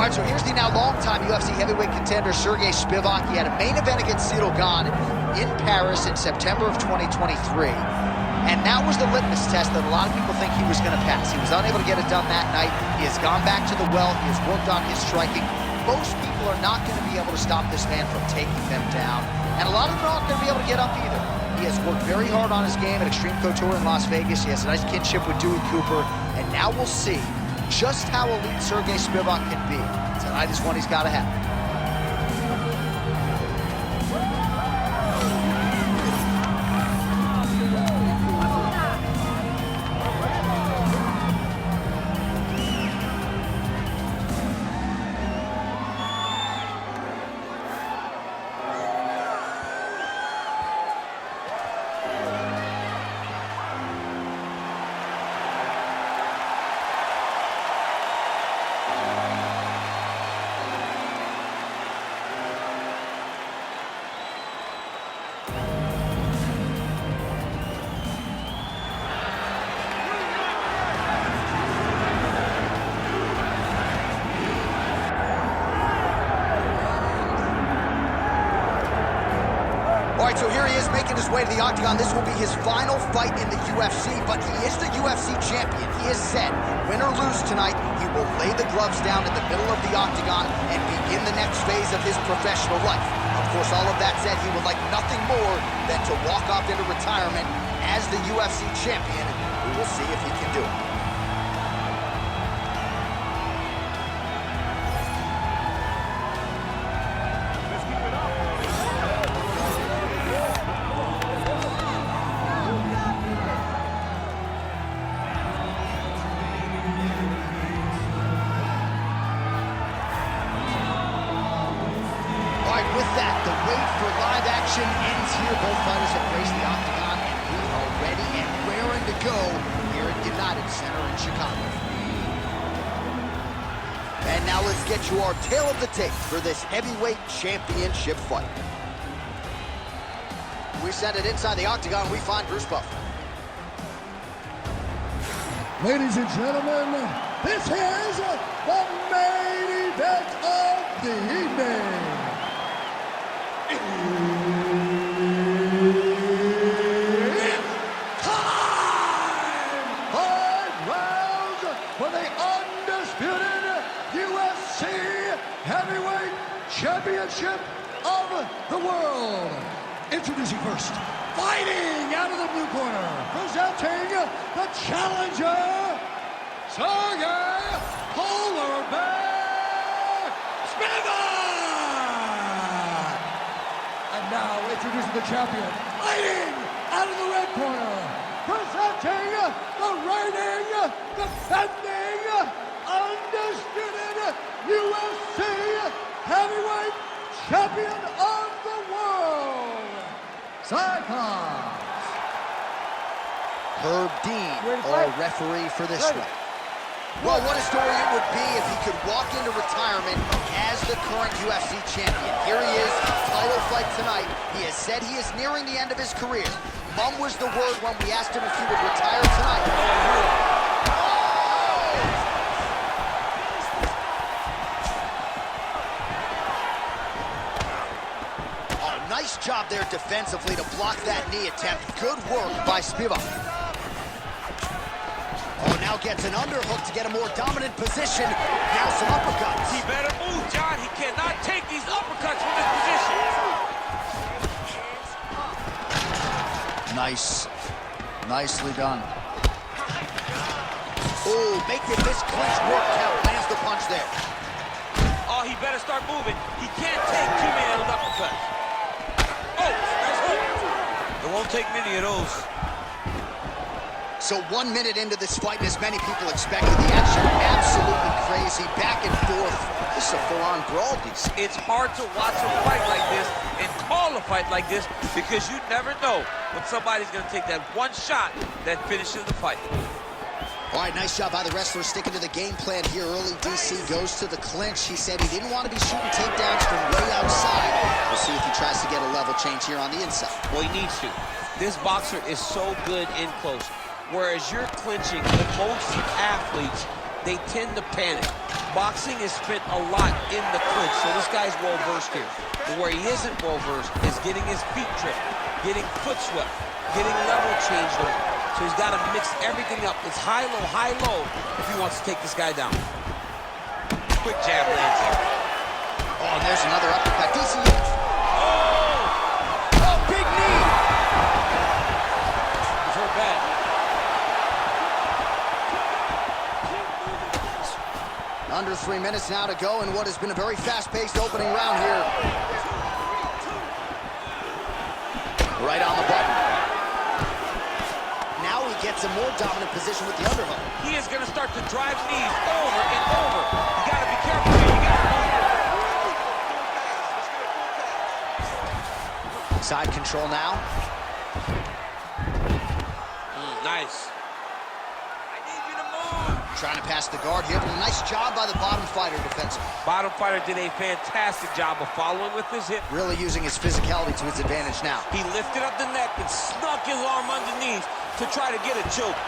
All right, so here's the now longtime UFC heavyweight contender, Sergey Spivak. He had a main event against Sidogan in Paris in September of 2023. And that was the litmus test that a lot of people think he was going to pass. He was unable to get it done that night. He has gone back to the well. He has worked on his striking. Most people are not going to be able to stop this man from taking them down. And a lot of them aren't going to be able to get up either. He has worked very hard on his game at Extreme Couture in Las Vegas. He has a nice kinship with Dewey Cooper. And now we'll see just how elite Sergey Spivak can be. Tonight is one he's got to have. All right, so here he is making his way to the octagon. This will be his final fight in the UFC, but he is the UFC champion. He has said, win or lose tonight, he will lay the gloves down in the middle of the octagon and begin the next phase of his professional life. Of course, all of that said, he would like nothing more than to walk off into retirement as the UFC champion. We will see if he can do it. With that, the wait for live action ends here. Both fighters have graced the octagon, and we are ready and raring to go here at United Center in Chicago. And now let's get you our tale of the tape for this heavyweight championship fight. We send it inside the octagon. We find Bruce Buffer. Ladies and gentlemen, this is the main event of the evening. For the undisputed UFC Heavyweight Championship of the world. Introducing first, fighting out of the blue corner, presenting the challenger, Sergey Spivak. And now introducing the champion, fighting out of the red corner, presenting the reigning, defending, undisputed UFC Heavyweight Champion of the world, Cyclops. Herb Dean, our referee for this one. Well, what a story it would be if he could walk into retirement as the current UFC champion. Here he is, title fight tonight. He has said he is nearing the end of his career. Mum was the word when we asked him if he would retire tonight. Oh, nice job there defensively to block that knee attempt. Good work by Spivak. Oh, now gets an underhook to get a more dominant position. Now some uppercuts. He better move, John. He cannot take these uppercuts from this position. Nice. Nicely done. Oh, making this clinch work count. Lands the punch there. Oh, he better start moving. He can't take too many of those uppercuts. Oh, nice hook. It won't take many of those. So 1 minute into this fight, and as many people expected, the action absolutely crazy, back and forth. This is a full-on brawl. It's hard to watch a fight like this and call a fight like this because you never know when somebody's going to take that one shot that finishes the fight. All right, nice job by the wrestler sticking to the game plan here early. DC goes to the clinch. He said he didn't want to be shooting takedowns from way outside. We'll see if he tries to get a level change here on the inside. Well, he needs to. This boxer is so good in close. Whereas you're clinching, with most athletes, they tend to panic. Boxing is spent a lot in the clinch, so this guy's well-versed here. But where he isn't well-versed is getting his feet tripped, getting foot swept, getting level changed over. So he's got to mix everything up. It's high-low, if he wants to take this guy down. Quick jab lands there. Oh, and there's another uppercut. Decent. Oh, big knee. He's hurt bad. Under 3 minutes now to go in what has been a very fast-paced opening round here. Right on the button. Now he gets a more dominant position with the underhook. He is going to start to drive knees over and over. You got to be careful here. You got to Side control now. Nice. Trying to pass the guard here, but a nice job by the bottom fighter defensively. Bottom fighter did a fantastic job of following with his hip. Really using his physicality to his advantage now. He lifted up the neck and snuck his arm underneath to try to get a choke.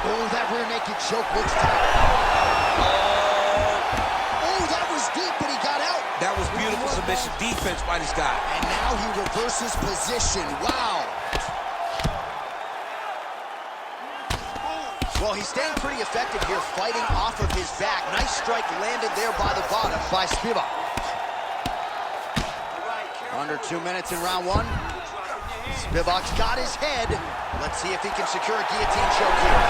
Oh, that rear naked choke looks tight. Oh, that was deep, but he got out. That was beautiful submission defense by this guy. And now he reverses position. Wow. Well, he's staying pretty effective here, fighting off of his back. Nice strike landed there by the bottom by Spivak. Under 2 minutes in round one. Spivak's got his head. Let's see if he can secure a guillotine choke here.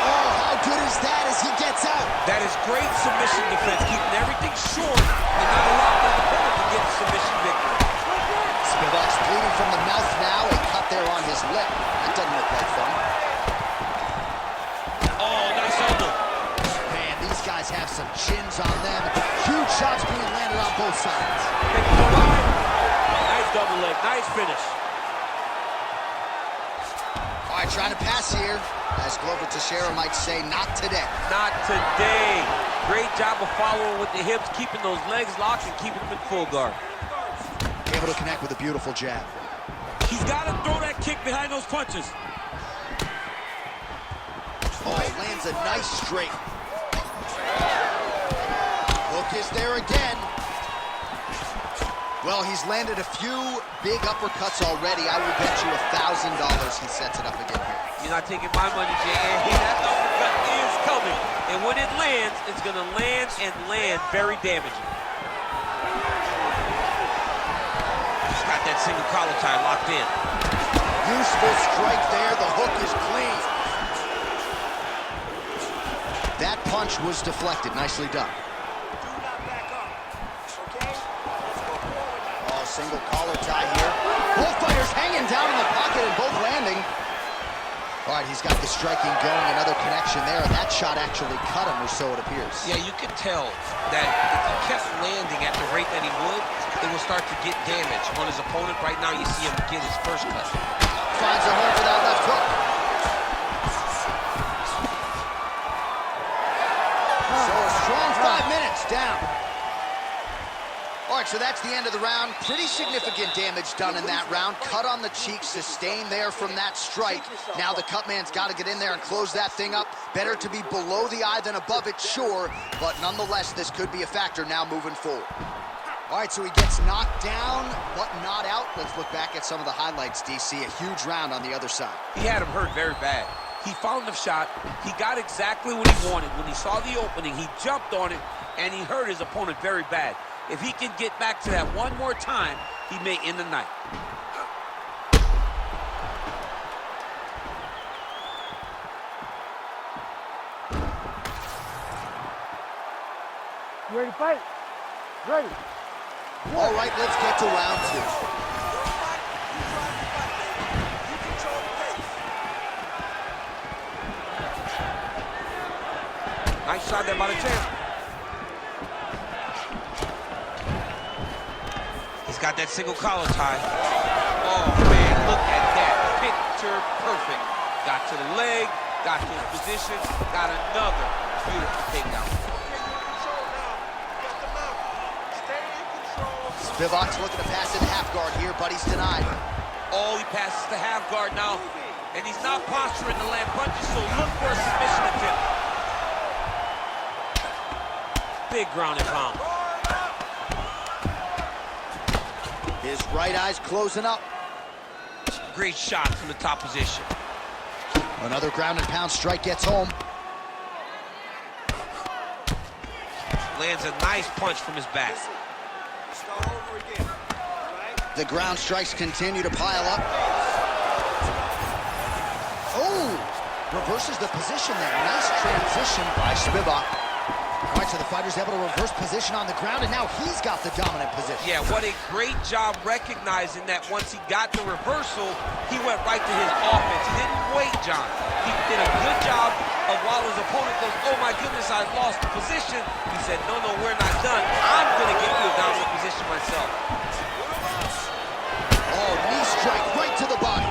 Oh, how good is that as he gets out? That is great submission defense, keeping everything short and not allowing the opponent to get the submission victory. Spivak's bleeding from the mouth now. A cut there on his lip. That doesn't look like fun. Guys have some chins on them. Huge shots being landed on both sides. Nice double leg, nice finish. All right, trying to pass here. As Glover Teixeira might say, not today. Not today. Great job of following with the hips, keeping those legs locked and keeping them in full guard. Able to connect with a beautiful jab. He's got to throw that kick behind those punches. Oh, lands a nice straight. Hook is there again. Well, he's landed a few big uppercuts already. I will bet you $1,000 he sets it up again here. You're not taking my money, Jay. That uppercut is coming. And when it lands, it's going to land and land very damaging. He's got that single collar tie locked in. Useful strike there. The hook is clean. That punch was deflected. Nicely done. Oh, single collar tie here. Both fighters hanging down in the pocket and both landing. All right, he's got the striking going. Another connection there. And that shot actually cut him, or so it appears. Yeah, you could tell that if he kept landing at the rate that he would, it will start to get damage on his opponent. Right now, you see him get his first cut. Finds a hole for that left hook. So a strong 5 minutes down. All right, so that's the end of the round. Pretty significant damage done in that round. Cut on the cheek, sustained there from that strike. Now the cut man's got to get in there and close that thing up. Better to be below the eye than above it, sure. But nonetheless, this could be a factor now moving forward. All right, so he gets knocked down, but not out. Let's look back at some of the highlights, DC. A huge round on the other side. He had him hurt very bad. He found the shot. He got exactly what he wanted. When he saw the opening, he jumped on it, and he hurt his opponent very bad. If he can get back to that one more time, he may end the night. You ready to fight? Ready. All right, let's get to round two. Nice shot there by the champ. He's got that single collar tie. Oh, man, look at that. Picture perfect. Got to the leg, got to his position, got another beautiful takedown. Spivak's looking to pass into half guard here, but he's denied. Oh, he passes to half guard now, and he's not posturing to land punches, so look for a submission attempt. big ground and pound. His right eye's closing up. Great shot from the top position. Another ground and pound strike gets home. Lands a nice punch from his back. Start over again, all right? The ground strikes continue to pile up. Oh! Reverses the position there. Nice transition by Spivak. All right, so the fighter's able to reverse position on the ground, and now he's got the dominant position. Yeah, what a great job recognizing that once he got the reversal, he went right to his offense. He didn't wait, John. He did a good job of while his opponent goes, oh my goodness, I lost the position. He said, no, no, we're not done. I'm going to get you a dominant position myself. Oh, knee strike right to the body.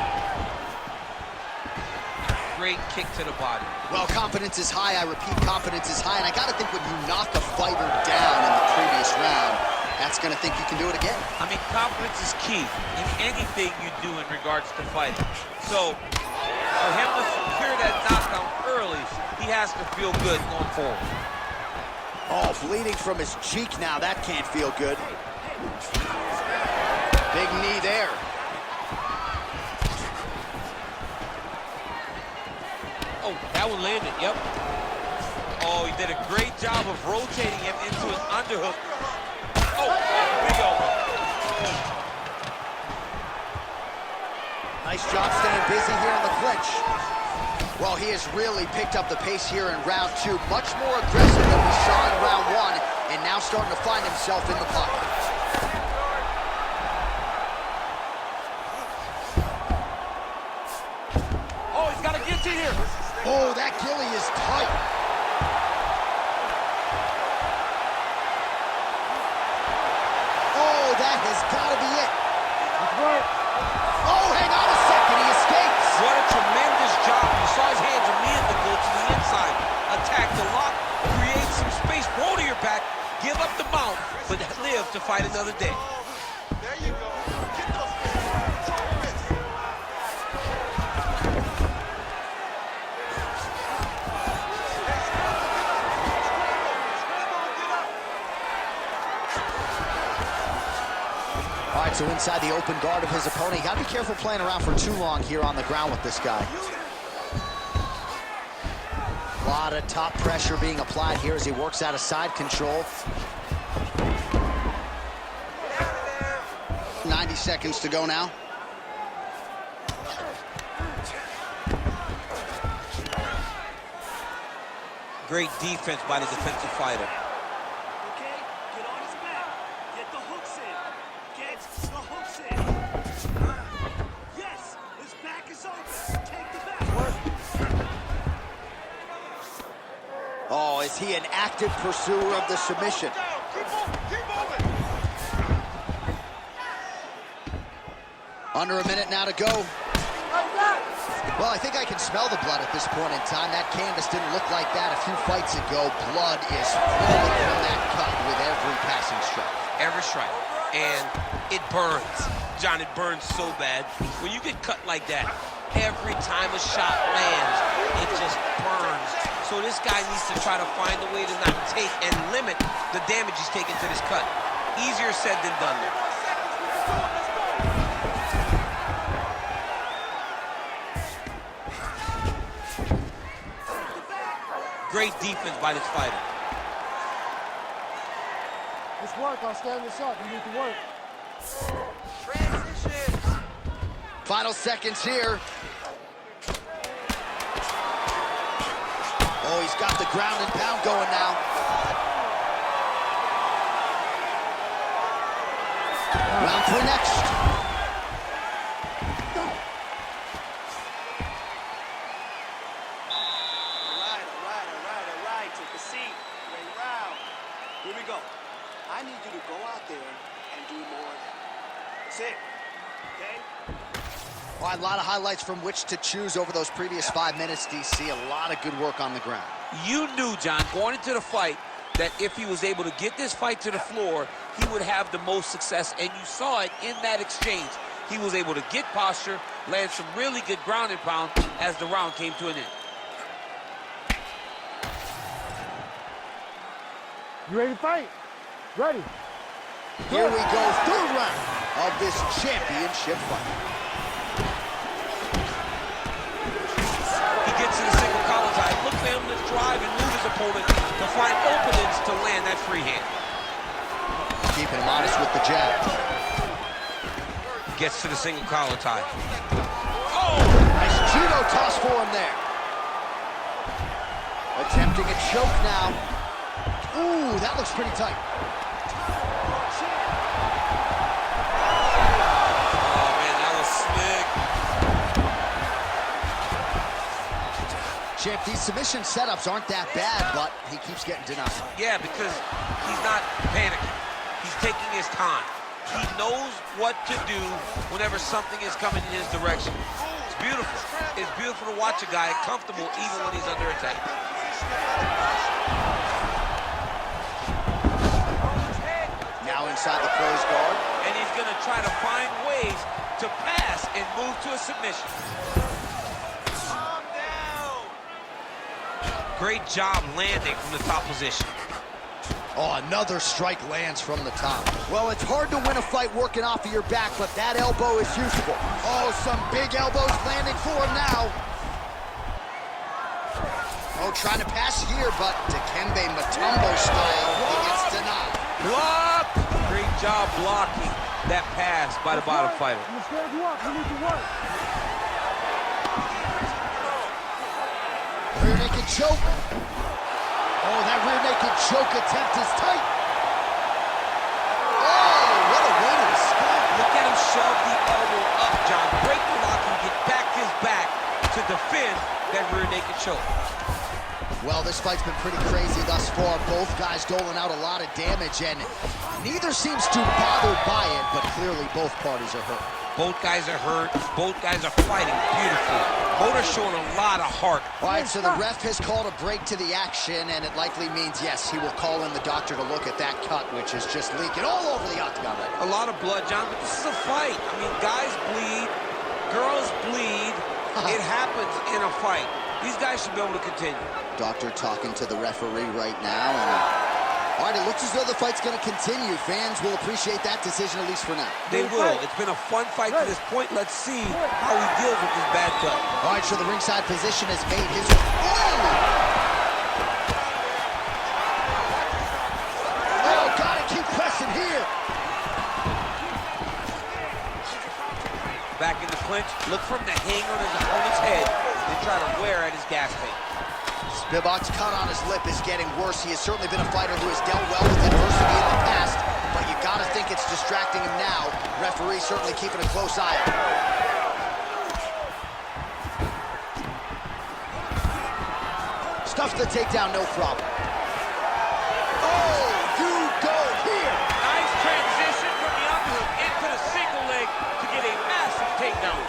Great kick to the body. Well, confidence is high. I repeat, confidence is high. And I got to think when you knock a fighter down in the previous round, that's going to think you can do it again. I mean, confidence is key in anything you do in regards to fighting. So, for him to secure that knockdown early, he has to feel good going forward. Oh, bleeding from his cheek now. That can't feel good. Big knee there. Oh, that one landed, yep. Oh, he did a great job of rotating him into an underhook. Oh, big elbow. Nice job staying busy here in the clinch. Well, he has really picked up the pace here in round two. Much more aggressive than we saw in round one, and now starting to find himself in the pocket. Oh, he's got a guillotine here. Oh, that gilly is tight. Oh, that has got to be it. Oh, hang on a second, he escapes. What a tremendous job. You saw his hands immediately go to the inside. Attack the lock, create some space, roll to your back, give up the mount, but live to fight another day. There you go. Get those fists. All right, so inside the open guard of his opponent. You got to be careful playing around for too long here on the ground with this guy. A lot of top pressure being applied here as he works out of side control. 90 seconds to go now. Great defense by the defensive fighter. Okay, get on his back. Get the hooks in. Get the hooks in. Yes, his back is open. Take the back. Oh, is he an active pursuer of the submission? Keep moving. Under a minute now to go. Well, I think I can smell the blood at this point in time. That canvas didn't look like that a few fights ago. Blood is flowing from that cut with every passing strike. Every strike. And it burns. John, it burns so bad. When you get cut like that, every time a shot lands, it just burns. So this guy needs to try to find a way to not take and limit the damage he's taking to this cut. Easier said than done there. Great defense by this fighter. Let's work. I'll stand this up. You need to work. Transitions. Final seconds here. Oh, he's got the ground and pound going now. Round three next. All right. Take a seat. Great round. Here we go. I need you to go out there and do more of that. That's it. Okay? Well, a lot of highlights from which to choose over those previous 5 minutes, DC. A lot of good work on the ground. You knew, John, going into the fight, that if he was able to get this fight to the floor, he would have the most success, and you saw it in that exchange. He was able to get posture, land some really good ground and pound as the round came to an end. You ready to fight? Ready. Here we go, third round of this championship fight. He gets to the single collar tie. Look for him to drive and move his opponent to find openings to land that free hand. Keeping him honest with the jab. Gets to the single collar tie. Oh! Nice judo toss for him there. Attempting a choke now. Ooh, that looks pretty tight. Oh, man, that was slick. Champ, these submission setups aren't that bad, but he keeps getting denied. Yeah, because he's not panicking. He's taking his time. He knows what to do whenever something is coming in his direction. It's beautiful. It's beautiful to watch a guy comfortable even when he's under attack. Now inside the closed guard. And he's going to try to find ways to pass and move to a submission. Great job landing from the top position. Oh, another strike lands from the top. Well, it's hard to win a fight working off of your back, but that elbow is useful. Oh, some big elbows landing for him now. Oh, trying to pass here, but Dikembe Mutombo style, he gets denied. Block! Great job blocking that pass by the bottom fighter. You stand you up. You need to work. Rear naked choke. Oh, that rear naked choke attempt is tight. Oh, what a way to escape. Look at him shove the elbow up, John. Break the lock and get back his back to defend that rear naked choke. Well, this fight's been pretty crazy thus far. Both guys doling out a lot of damage, and neither seems too bothered by it, but clearly both parties are hurt. Both guys are hurt. Both guys are fighting beautifully. Both are showing a lot of heart. All right, so the ref has called a break to the action, and it likely means, yes, he will call in the doctor to look at that cut, which is just leaking all over the octagon right now. A lot of blood, John, but this is a fight. I mean, guys bleed, girls bleed. It happens in a fight. These guys should be able to continue. Doctor talking to the referee right now, and all right, it looks as though the fight's going to continue. Fans will appreciate that decision, at least for now. They will. It's been a fun fight to this point. Let's see how he deals with this bad cut. All right, so the ringside position has made his... Oh, gotta keep pressing here. Back in the clinch. Look for him to hang on his opponent's head and try to wear at his gas tank. Spivak's cut on his lip is getting worse. He has certainly been a fighter who has dealt well with adversity in the past, but you gotta think it's distracting him now. Referee certainly keeping a close eye on him. Stuffs the takedown, no problem. Oh, you go here. Nice transition from the upperhook into the single leg to get a massive takedown.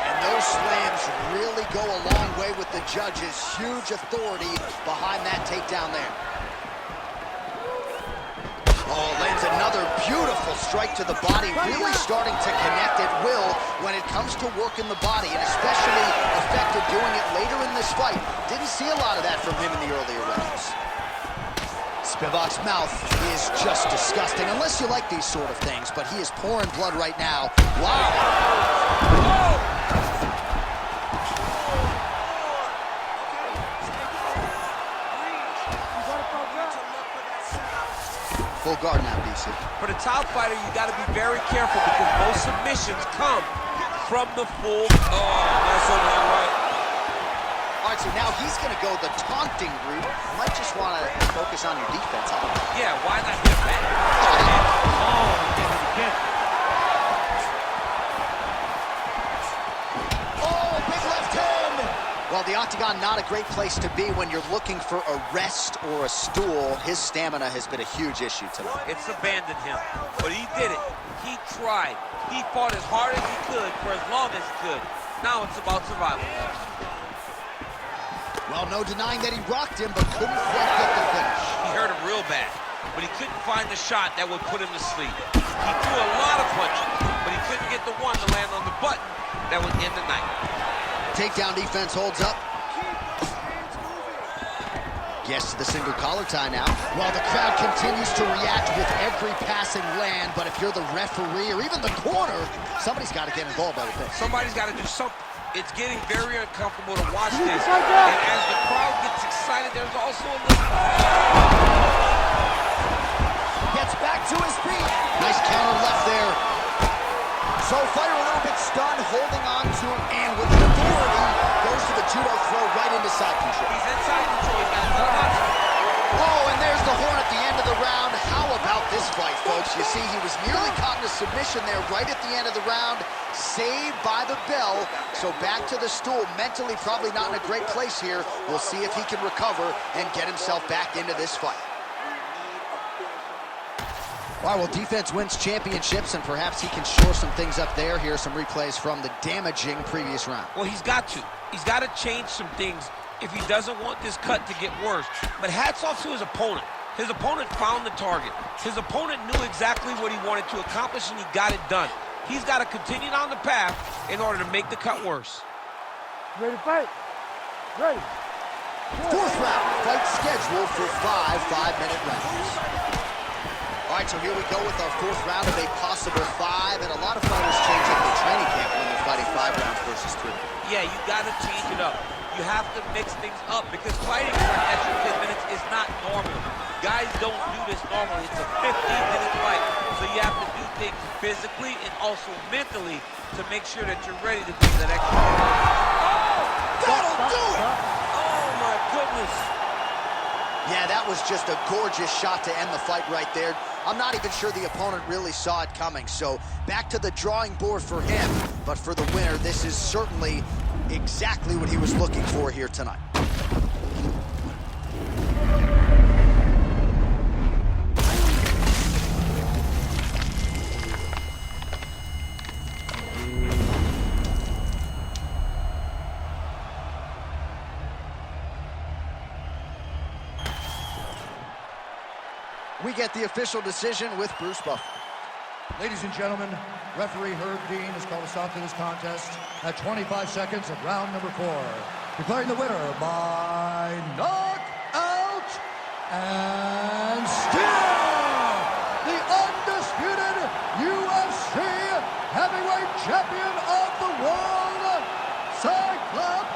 And those slams really go a long way with the judges. Huge authority behind that takedown there. Oh, lands another beautiful strike to the body, really starting to connect at will when it comes to working the body, and especially effective doing it later in this fight. Didn't see a lot of that from him in the earlier rounds. Spivak's mouth is just disgusting, unless you like these sort of things, but he is pouring blood right now. Wow. Oh! Full guard now, DC. For the top fighter, you got to be very careful because most submissions come from the full. Oh, that's on that right. All right, so now he's going to go the taunting route. You might just want to focus on your defense. I don't know. Yeah, why not hit back? Oh, big left hand! Well, the octagon, not a great place to be when you're looking for a rest or a stool. His stamina has been a huge issue tonight. It's abandoned him, but he did it. He tried. He fought as hard as he could for as long as he could. Now it's about survival. Well, no denying that he rocked him, but couldn't quite get the finish. He hurt him real bad, but he couldn't find the shot that would put him to sleep. He threw a lot of punches, but he couldn't get the one to land on the button that would end the night. Takedown defense holds up. Gets to the single collar tie now. Well, the crowd continues to react with every passing land, but if you're the referee or even the corner, somebody's got to get involved, I would think. Somebody's got to do something. It's getting very uncomfortable to watch this. And as the crowd gets excited, there's also a little... Gets back to his feet. Nice counter left there. So fighter a little bit stunned, holding on to him, and with authority, goes to the judo throw right into side control. He's inside control. He's got another option. Oh, and there's the horn at the end of the round. How about this fight, folks? You see, he was nearly caught in a submission there right at the end of the round, saved by the bell. So back to the stool, mentally probably not in a great place here. We'll see if he can recover and get himself back into this fight. All right, well, defense wins championships, and perhaps he can shore some things up there. Here are some replays from the damaging previous round. Well, he's got to. He's got to change some things if he doesn't want this cut to get worse. But hats off to his opponent. His opponent found the target. His opponent knew exactly what he wanted to accomplish, and he got it done. He's got to continue down the path in order to make the cut worse. Ready to fight? Ready. Fourth round, fight scheduled for 5 5-minute rounds. All right, so here we go with our fourth round of a possible 5, and a lot of fighters change up their training camp when they're fighting 5 rounds versus 3. Yeah, you got to change it up. You have to mix things up because fighting for an extra 10 minutes is not normal. Guys don't do this normally. It's a 15-minute fight, so you have to do things physically and also mentally to make sure that you're ready to do that extra 10 minutes. That'll do it! Oh, my goodness. Yeah, that was just a gorgeous shot to end the fight right there. I'm not even sure the opponent really saw it coming. So back to the drawing board for him. But for the winner, this is certainly exactly what he was looking for here tonight. We get the official decision with Bruce Buffer. Ladies and gentlemen, referee Herb Dean has called a stop to this contest at 25 seconds of round number 4, declaring the winner by knockout and still the undisputed UFC heavyweight champion of the world, Cyclops.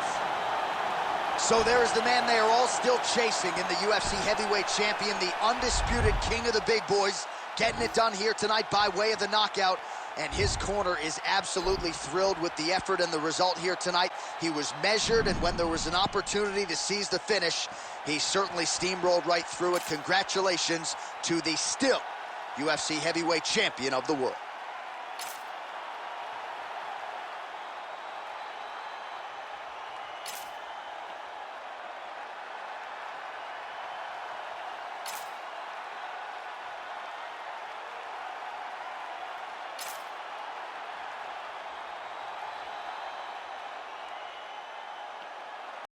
So there is the man they are all still chasing in the UFC heavyweight champion, the undisputed king of the big boys, getting it done here tonight by way of the knockout. And his corner is absolutely thrilled with the effort and the result here tonight. He was measured, and when there was an opportunity to seize the finish, he certainly steamrolled right through it. Congratulations to the still UFC heavyweight champion of the world.